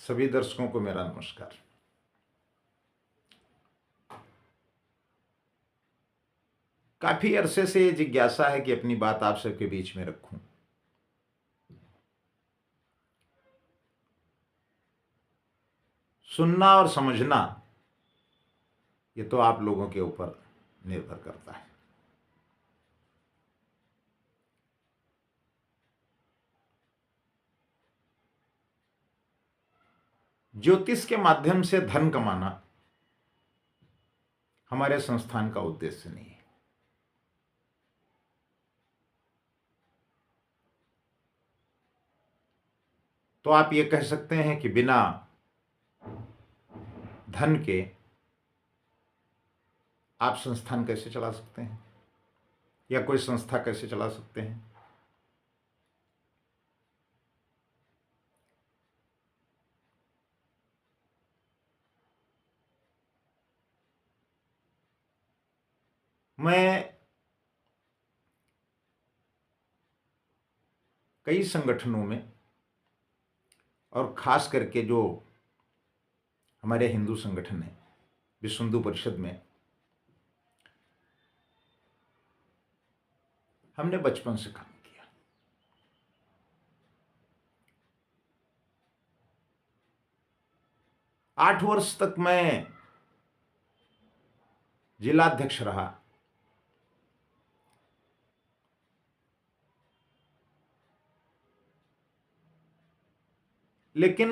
सभी दर्शकों को मेरा नमस्कार। काफी अरसे से ये जिज्ञासा है कि अपनी बात आप सबके बीच में रखूं। सुनना और समझना ये तो आप लोगों के ऊपर निर्भर करता है। ज्योतिष के माध्यम से धन कमाना हमारे संस्थान का उद्देश्य नहीं है। तो आप ये कह सकते हैं कि बिना धन के आप संस्थान कैसे चला सकते हैं या कोई संस्था कैसे चला सकते हैं। मैं कई संगठनों में और खास करके जो हमारे हिंदू संगठन है विश्व हिंदू परिषद में हमने बचपन से काम किया। आठ वर्ष तक मैं जिलाध्यक्ष रहा। लेकिन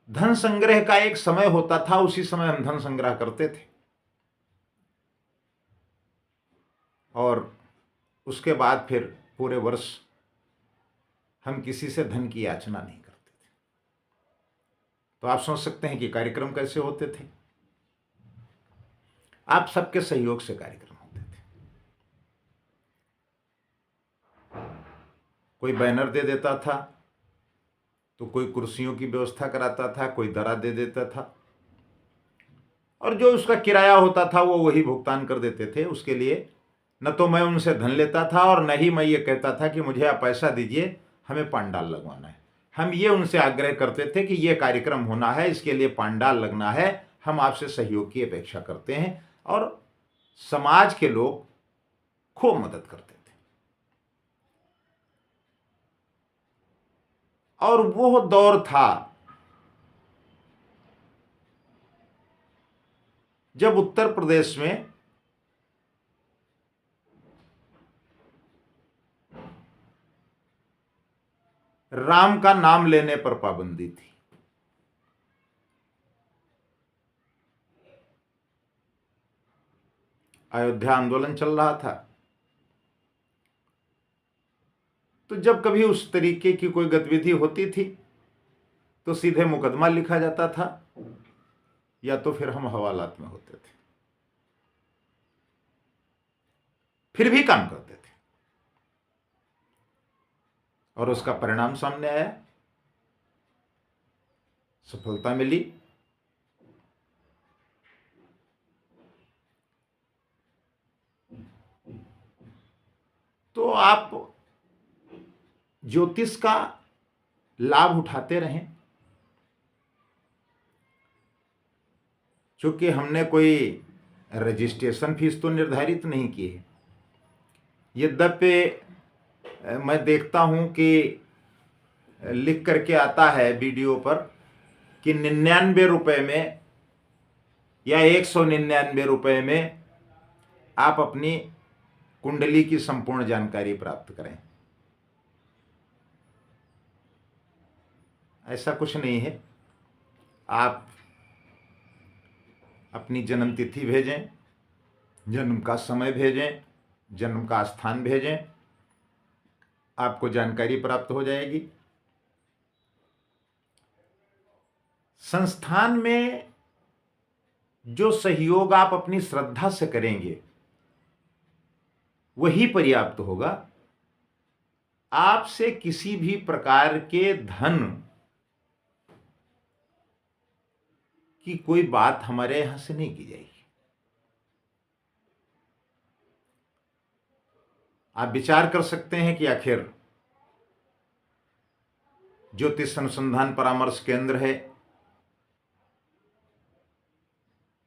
धन संग्रह का एक समय होता था, उसी समय हम धन संग्रह करते थे और उसके बाद फिर पूरे वर्ष हम किसी से धन की याचना नहीं करते थे। तो आप सोच सकते हैं कि कार्यक्रम कैसे होते थे। आप सबके सहयोग से कार्यक्रम होते थे। कोई बैनर दे देता था तो कोई कुर्सियों की व्यवस्था कराता था, कोई दरा दे देता था और जो उसका किराया होता था वो वही भुगतान कर देते थे। उसके लिए न तो मैं उनसे धन लेता था और न ही मैं ये कहता था कि मुझे आप पैसा दीजिए, हमें पांडाल लगवाना है। हम ये उनसे आग्रह करते थे कि ये कार्यक्रम होना है, इसके लिए पांडाल लगना है, हम आपसे सहयोग की अपेक्षा करते हैं। और समाज के लोग खूब मदद करते थे। और वो दौर था जब उत्तर प्रदेश में राम का नाम लेने पर पाबंदी थी। अयोध्या आंदोलन चल रहा था। तो जब कभी उस तरीके की कोई गतिविधि होती थी तो सीधे मुकदमा लिखा जाता था या तो फिर हम हवालात में होते थे। फिर भी काम करते थे और उसका परिणाम सामने आया, सफलता मिली। तो आप ज्योतिष का लाभ उठाते रहें। चूंकि हमने कोई रजिस्ट्रेशन फीस तो निर्धारित नहीं की है। यद्यपि मैं देखता हूं कि लिख करके आता है वीडियो पर कि 99 रुपए में या 199 रुपए में आप अपनी कुंडली की संपूर्ण जानकारी प्राप्त करें। ऐसा कुछ नहीं है। आप अपनी जन्म तिथि भेजें, जन्म का समय भेजें, जन्म का स्थान भेजें, आपको जानकारी प्राप्त हो जाएगी। संस्थान में जो सहयोग आप अपनी श्रद्धा से करेंगे वही पर्याप्त होगा। आपसे किसी भी प्रकार के धन की कोई बात हमारे यहां से नहीं की जाएगी। आप विचार कर सकते हैं कि आखिर ज्योतिष अनुसंधान परामर्श केंद्र है,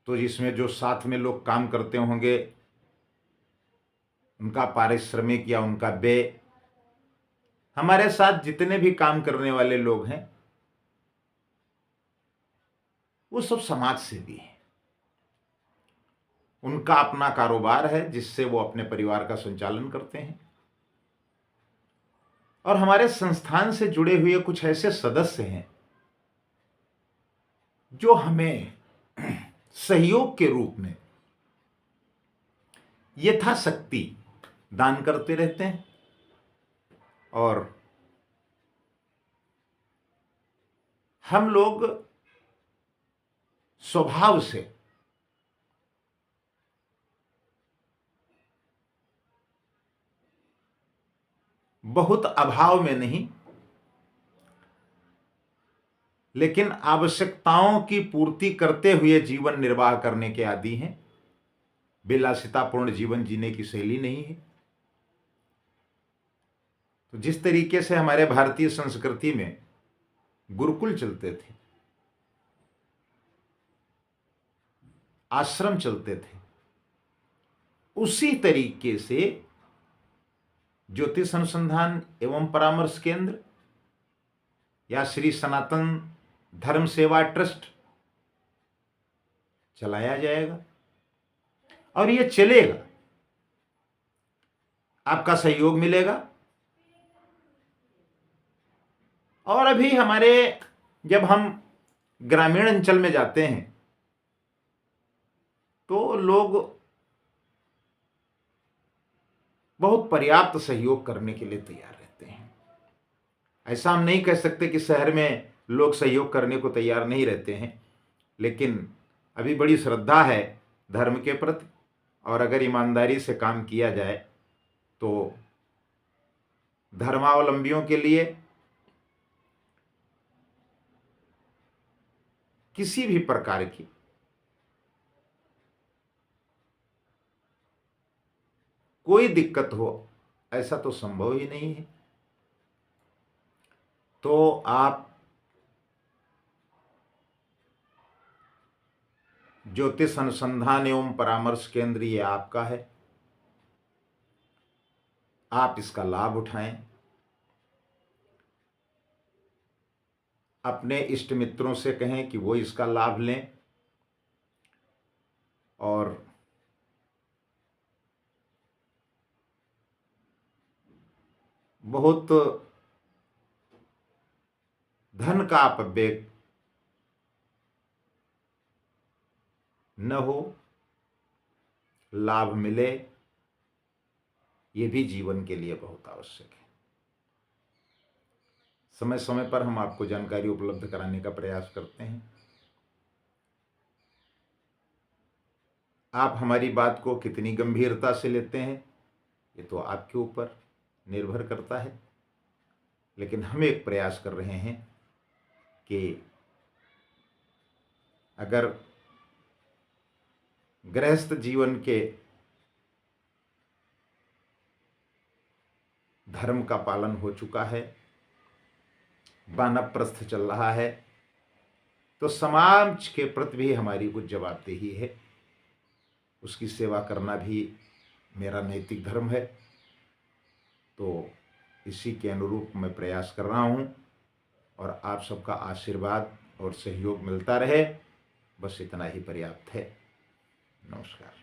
तो इसमें जो साथ में लोग काम करते होंगे उनका पारिश्रमिक या उनका व्यय, हमारे साथ जितने भी काम करने वाले लोग हैं वो सब समाज सेवी हैं। उनका अपना कारोबार है जिससे वो अपने परिवार का संचालन करते हैं, और हमारे संस्थान से जुड़े हुए कुछ ऐसे सदस्य हैं जो हमें सहयोग के रूप में यथाशक्ति दान करते रहते हैं। और हम लोग स्वभाव से बहुत अभाव में नहीं, लेकिन आवश्यकताओं की पूर्ति करते हुए जीवन निर्वाह करने के आदी हैं। विलासितापूर्ण जीवन जीने की शैली नहीं है। तो जिस तरीके से हमारे भारतीय संस्कृति में गुरुकुल चलते थे, आश्रम चलते थे, उसी तरीके से ज्योतिष अनुसंधान एवं परामर्श केंद्र या श्री सनातन धर्म सेवा ट्रस्ट चलाया जाएगा, और ये चलेगा। आपका सहयोग मिलेगा। और अभी हमारे जब हम ग्रामीण अंचल में जाते हैं तो लोग बहुत पर्याप्त सहयोग करने के लिए तैयार रहते हैं। ऐसा हम नहीं कह सकते कि शहर में लोग सहयोग करने को तैयार नहीं रहते हैं, लेकिन अभी बड़ी श्रद्धा है धर्म के प्रति, और अगर ईमानदारी से काम किया जाए तो धर्मावलंबियों के लिए किसी भी प्रकार की कोई दिक्कत हो ऐसा तो संभव ही नहीं है। तो आप ज्योतिष अनुसंधान एवं परामर्श केंद्र ये आपका है, आप इसका लाभ उठाएं। अपने इष्ट मित्रों से कहें कि वो इसका लाभ लें, और बहुत धन का अपव्यय न हो, लाभ मिले, ये भी जीवन के लिए बहुत आवश्यक है। समय समय पर हम आपको जानकारी उपलब्ध कराने का प्रयास करते हैं। आप हमारी बात को कितनी गंभीरता से लेते हैं ये तो आपके ऊपर निर्भर करता है, लेकिन हम एक प्रयास कर रहे हैं कि अगर गृहस्थ जीवन के धर्म का पालन हो चुका है, वानप्रस्थ चल रहा है, तो समाज के प्रति भी हमारी कुछ जवाबदेही है। उसकी सेवा करना भी मेरा नैतिक धर्म है। तो इसी के अनुरूप मैं प्रयास कर रहा हूँ, और आप सबका आशीर्वाद और सहयोग मिलता रहे, बस इतना ही पर्याप्त है। नमस्कार।